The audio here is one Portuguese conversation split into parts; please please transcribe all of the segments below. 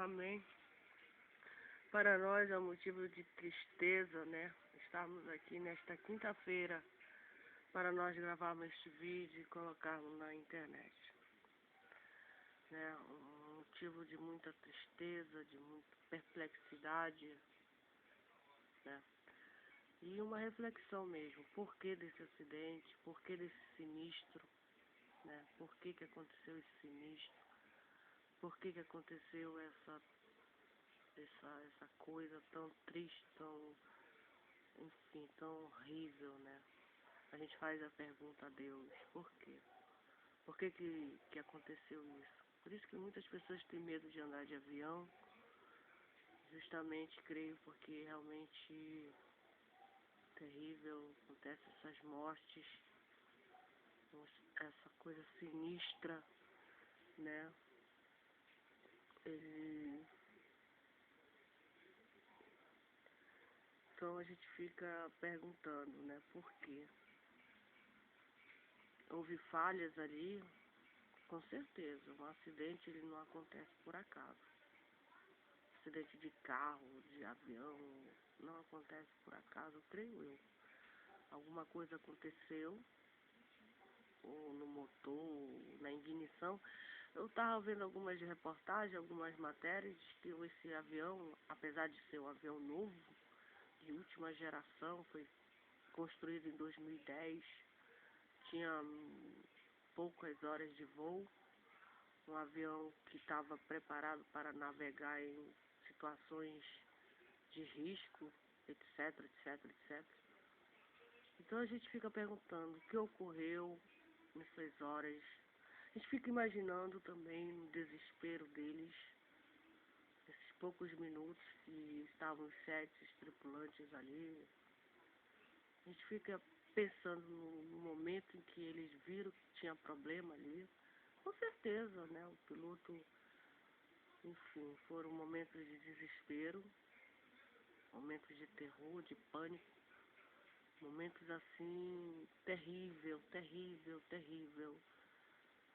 Amém. Para nós é um motivo de tristeza, né? Estarmos aqui nesta quinta-feira para nós gravarmos este vídeo e colocarmos na internet. Né? Um motivo de muita tristeza, de muita perplexidade, né? E uma reflexão mesmo, por que desse acidente, por que desse sinistro, né? Por que aconteceu esse sinistro, por que aconteceu essa coisa tão triste, enfim, tão horrível, né? A gente faz a pergunta a Deus, por quê? Por que aconteceu isso? Por isso que muitas pessoas têm medo de andar de avião, justamente, creio, porque realmente terrível, acontece essas mortes, essa coisa sinistra, né? Então a gente fica perguntando, né, por quê? Houve falhas ali, com certeza. Um acidente ele não acontece por acaso. Acidente de carro, de avião, não acontece por acaso, creio eu. Alguma coisa aconteceu, ou no motor, ou na ignição. Eu estava vendo algumas reportagens, algumas matérias, que esse avião, apesar de ser um avião novo, de última geração, foi construído em 2010, tinha poucas horas de voo, um avião que estava preparado para navegar em situações de risco, etc, etc, etc. Então a gente fica perguntando o que ocorreu nessas horas. A gente fica imaginando também o desespero deles, esses poucos minutos que estavam os 7 tripulantes ali. A gente fica pensando no momento em que eles viram que tinha problema ali. Com certeza, né? O piloto, enfim, foram momentos de desespero, momentos de terror, de pânico, momentos assim, terrível,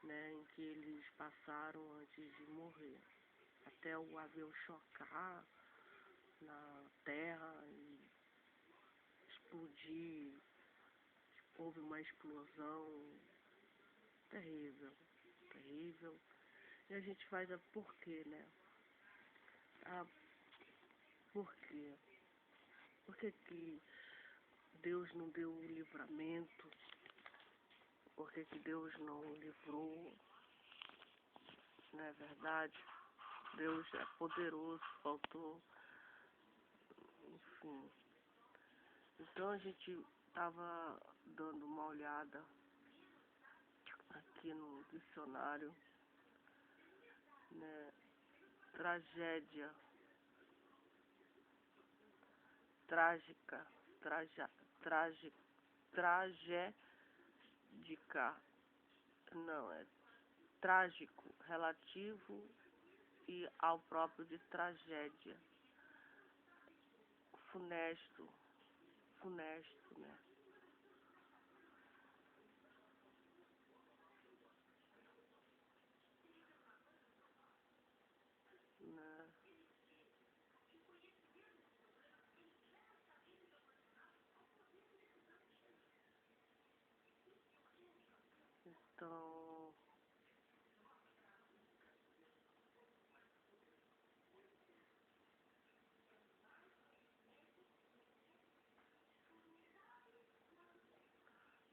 né? Em que eles passaram antes de morrer. Até o avião chocar na terra e explodir, houve uma explosão terrível. E a gente faz a porquê, né? Por quê? Por que Deus não deu o livramento? Por que Deus não livrou? Não é verdade? Deus é poderoso, faltou, enfim. Então a gente estava dando uma olhada aqui no dicionário, né? Tragédia, trágica, tragédica, não, é trágico, relativo e ao próprio de tragédia. Funesto, né? Então,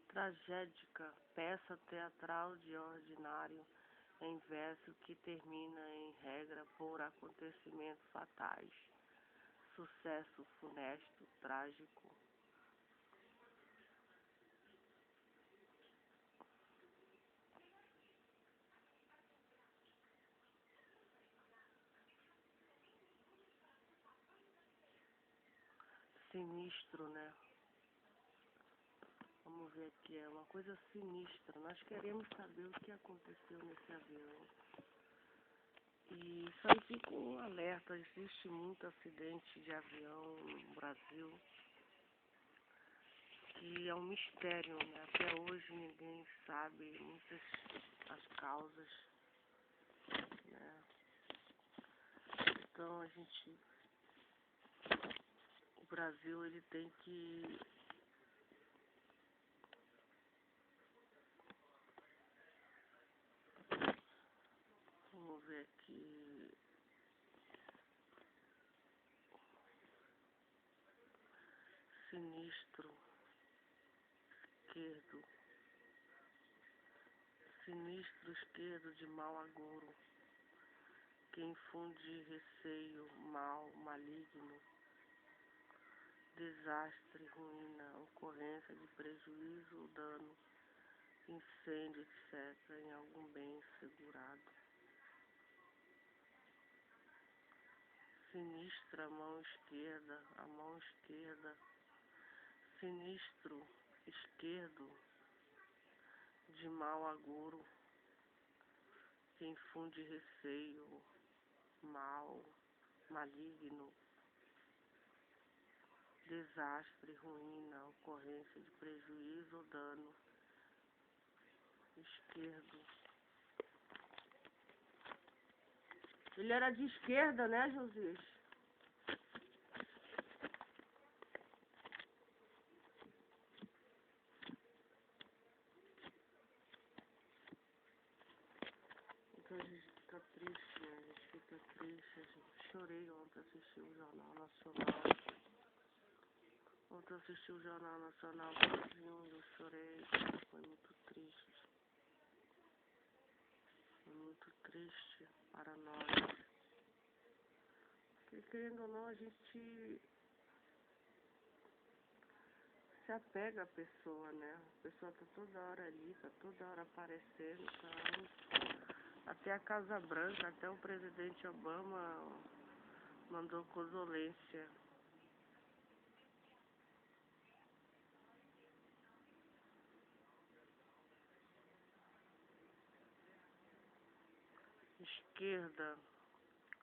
tragédica, peça teatral de ordinário, em verso que termina em regra por acontecimentos fatais. Sucesso funesto, trágico. Sinistro, né? Vamos ver aqui, é uma coisa sinistra. Nós queremos saber o que aconteceu nesse avião. E só fica um alerta, existe muito acidente de avião no Brasil, que é um mistério, né? Até hoje ninguém sabe muitas as causas, né? Então o Brasil ele tem que vamos ver aqui, sinistro esquerdo, sinistro esquerdo de mau agouro, que infunde receio, mal, maligno, desastre, ruína, ocorrência de prejuízo, dano, incêndio, etc., em algum bem segurado. Sinistra a mão esquerda, sinistro esquerdo de mau agouro, que infunde receio, mal, maligno, desastre, ruína, ocorrência de prejuízo ou dano. Esquerdo. Ele era de esquerda, né, Josias? Então a gente fica triste, né? A gente fica triste. Chorei ontem, assisti o Jornal Nacional. Ontem assisti o Jornal Nacional sozinho e eu chorei. Foi muito triste. Foi muito triste para nós. Porque querendo ou não, a gente se apega à pessoa, né? A pessoa tá toda hora ali, tá toda hora aparecendo, então, até a Casa Branca, até o presidente Obama mandou condolência. Esquerda,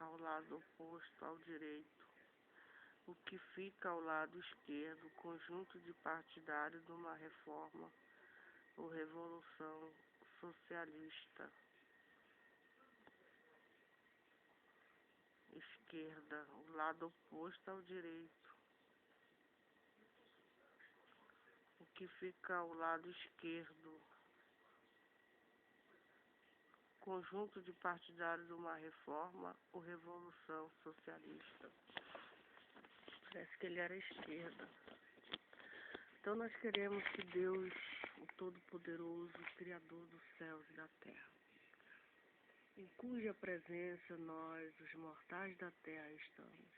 ao lado oposto ao direito. O que fica ao lado esquerdo, conjunto de partidários de uma reforma ou revolução socialista. Esquerda, o lado oposto ao direito. O que fica ao lado esquerdo, conjunto de partidários de uma reforma ou revolução socialista. Parece que ele era esquerda. Então nós queremos que Deus, o Todo-Poderoso, Criador dos céus e da terra, em cuja presença nós, os mortais da terra, estamos,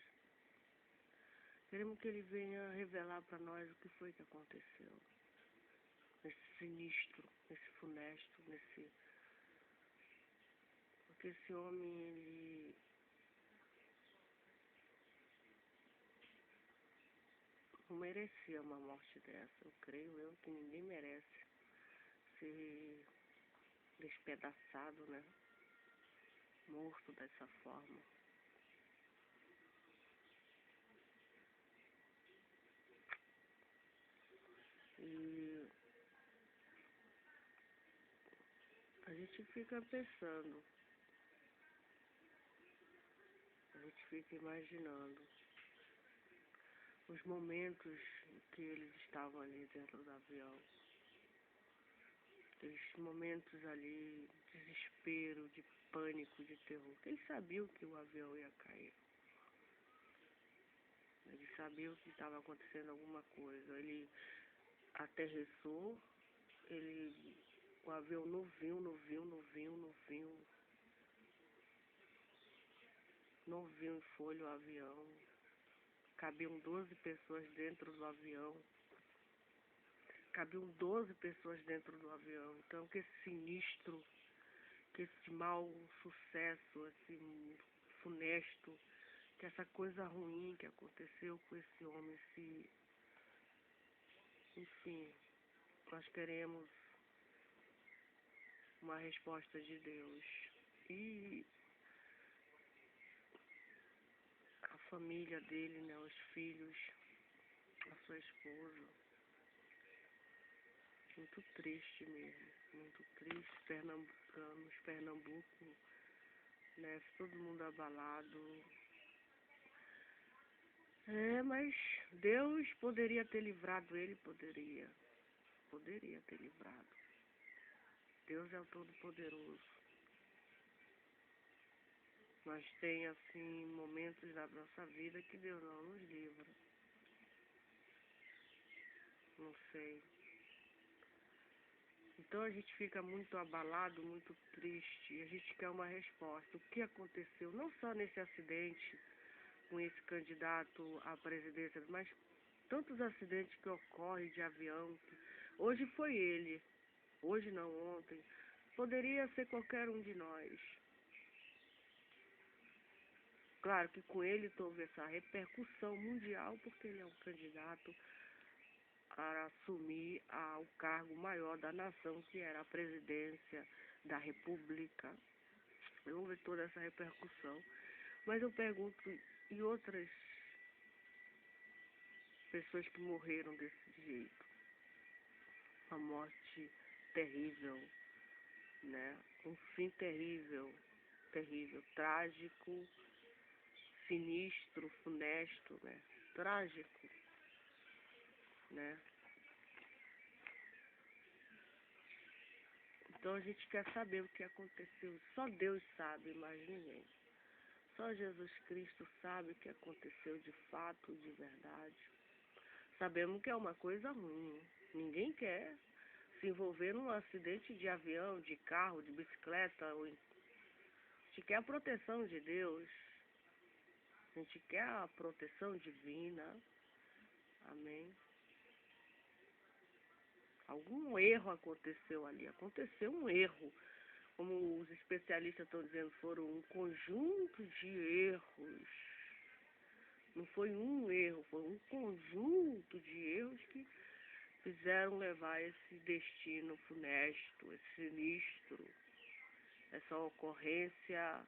queremos que Ele venha revelar para nós o que foi que aconteceu. Nesse sinistro, nesse funesto, porque esse homem, ele não merecia uma morte dessa. Eu creio que ninguém merece ser despedaçado, né? Morto dessa forma. E a gente fica pensando, a gente fica imaginando os momentos em que eles estavam ali dentro do avião. Aqueles momentos ali de desespero, de pânico, de terror. Eles sabiam que o avião ia cair. Eles sabiam que estava acontecendo alguma coisa. Ele aterrissou, o avião não viu em folha o avião. Cabiam 12 pessoas dentro do avião. Cabiam 12 pessoas dentro do avião. Então, que esse sinistro, que esse mau sucesso, esse funesto, que essa coisa ruim que aconteceu com esse homem, enfim, nós queremos uma resposta de Deus. E a família dele, né, os filhos, a sua esposa. Muito triste mesmo, muito triste. Pernambucanos, Pernambuco, né, todo mundo abalado. É, mas Deus poderia ter livrado ele, poderia. Poderia ter livrado. Deus é o Todo-Poderoso. Mas tem, assim, momentos da nossa vida que Deus não nos livra. Não sei. Então a gente fica muito abalado, muito triste. E a gente quer uma resposta. O que aconteceu? Não só nesse acidente com esse candidato à presidência, mas tantos acidentes que ocorrem de avião. Hoje foi ele. Hoje não, ontem. Poderia ser qualquer um de nós. Claro que com ele houve essa repercussão mundial, porque ele é um candidato a assumir o cargo maior da nação, que era a presidência da República. Houve toda essa repercussão. Mas eu pergunto, e outras pessoas que morreram desse jeito? Uma morte terrível, né? Um fim terrível, terrível, trágico, sinistro, funesto, né? Trágico, né? Então a gente quer saber o que aconteceu. Só Deus sabe, mais ninguém. Só Jesus Cristo sabe o que aconteceu de fato, de verdade. Sabemos que é uma coisa ruim. Ninguém quer se envolver num acidente de avião, de carro, de bicicleta. A gente quer a proteção de Deus. A gente quer a proteção divina. Amém. Algum erro aconteceu ali. Aconteceu um erro. Como os especialistas estão dizendo, foram um conjunto de erros. Não foi um erro, foi um conjunto de erros que fizeram levar esse destino funesto, esse sinistro, essa ocorrência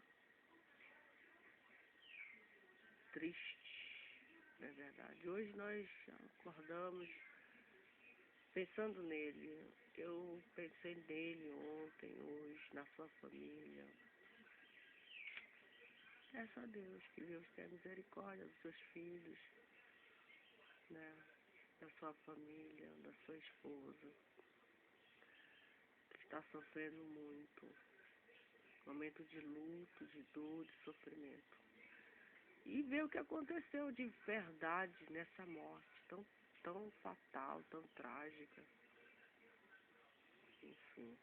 triste, não é verdade? Hoje nós acordamos pensando nele. Eu pensei nele ontem, hoje, na sua família. Peço a Deus que Deus tenha misericórdia dos seus filhos, né? Da sua família, da sua esposa, que está sofrendo muito. Momento de luto, de dor, de sofrimento. E ver o que aconteceu de verdade nessa morte tão fatal, tão trágica. Enfim.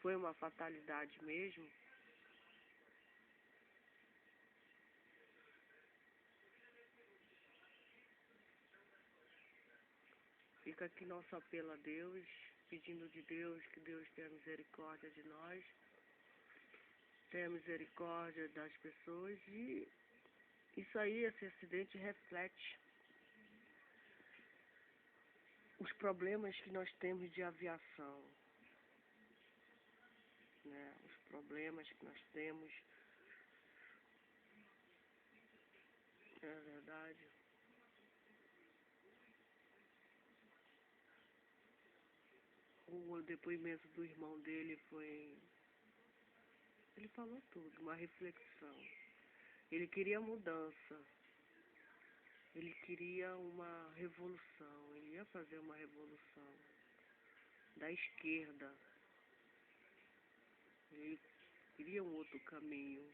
Foi uma fatalidade mesmo? Fica aqui nosso apelo a Deus, pedindo de Deus que Deus tenha misericórdia de nós, tenha misericórdia das pessoas e isso aí, esse acidente reflete os problemas que nós temos de aviação, né? Os problemas que nós temos, é verdade. O depoimento do irmão dele foi... Ele falou tudo, uma reflexão. Ele queria mudança. Ele queria uma revolução. Ele ia fazer uma revolução da esquerda. Ele queria um outro caminho.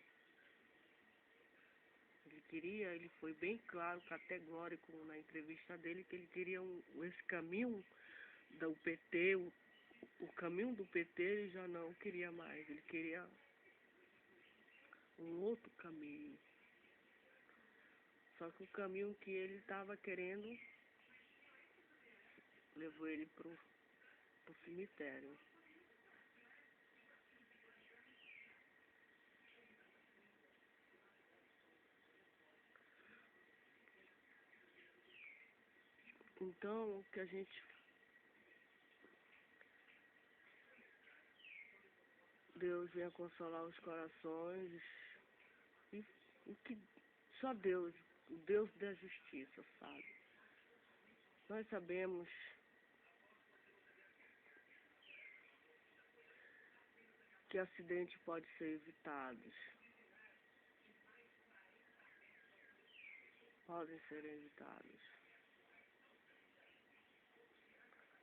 Ele foi bem claro, categórico na entrevista dele, que ele queria esse caminho do PT, o caminho do PT ele já não queria mais. Ele queria um outro caminho. Só que o caminho que ele estava querendo levou ele pro cemitério. Então, que a gente... Deus venha consolar os corações e o que só Deus, o Deus da justiça, sabe? Nós sabemos que acidente pode ser evitado. podem ser evitados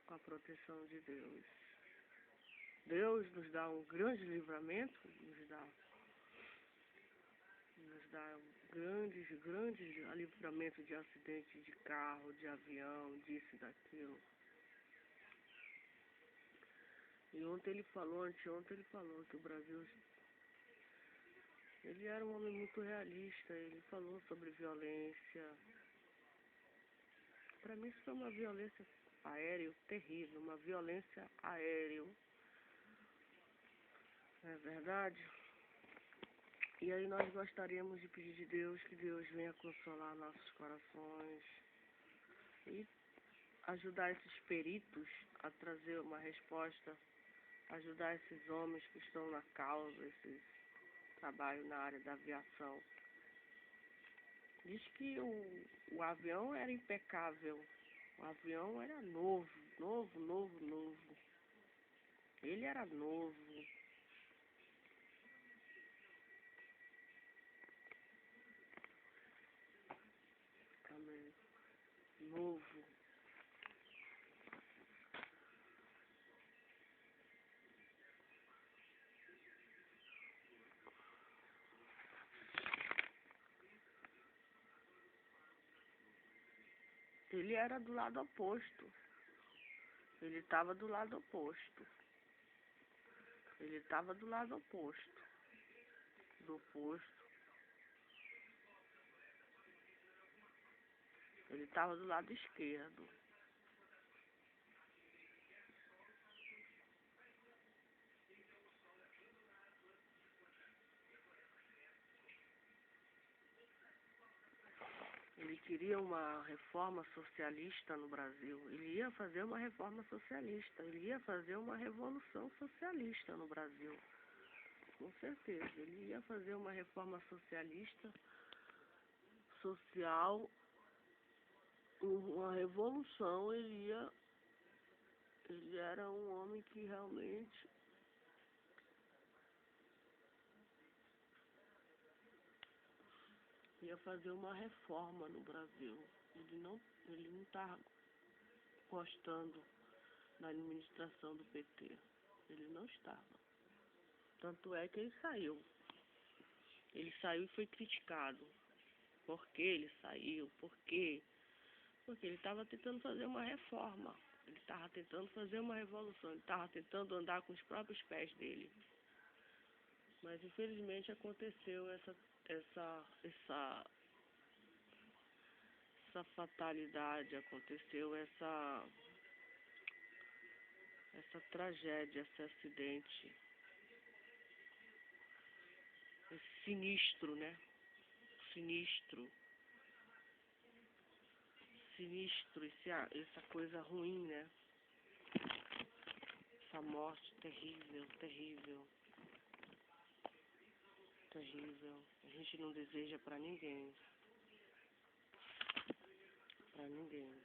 com a proteção de Deus. Deus nos dá um grande livramento, nos dá grandes livramentos de acidente de carro, de avião, disso e daquilo. E anteontem ele falou que o Brasil, ele era um homem muito realista, ele falou sobre violência. Para mim isso foi uma violência aérea terrível, uma violência aérea, não é verdade? E aí nós gostaríamos de pedir de Deus que Deus venha consolar nossos corações e ajudar esses peritos a trazer uma resposta, ajudar esses homens que estão na causa, esses trabalhos na área da aviação. Diz que o avião era impecável, o avião era novo. Ele era novo. Amém. Novo. Ele era do lado oposto. Ele estava do lado oposto. Ele estava do lado oposto. Do oposto. Ele estava do lado esquerdo. Ele queria uma reforma socialista no Brasil. Ele ia fazer uma reforma socialista. Ele ia fazer uma revolução socialista no Brasil. Com certeza. Ele ia fazer uma reforma socialista, social, uma revolução. Ele era um homem que realmente ia fazer uma reforma no Brasil. Ele não está gostando da administração do PT. Ele não estava. Tanto é que ele saiu. Ele saiu e foi criticado. Por que ele saiu? Por quê? Porque ele estava tentando fazer uma reforma. Ele estava tentando fazer uma revolução. Ele estava tentando andar com os próprios pés dele. Mas infelizmente aconteceu essa fatalidade, aconteceu essa tragédia, esse acidente, esse sinistro, né? Sinistro, essa coisa ruim, né? Essa morte terrível. A gente não deseja pra ninguém. Pra ninguém.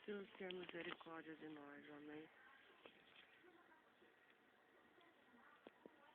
Deus tenha misericórdia de nós, amém?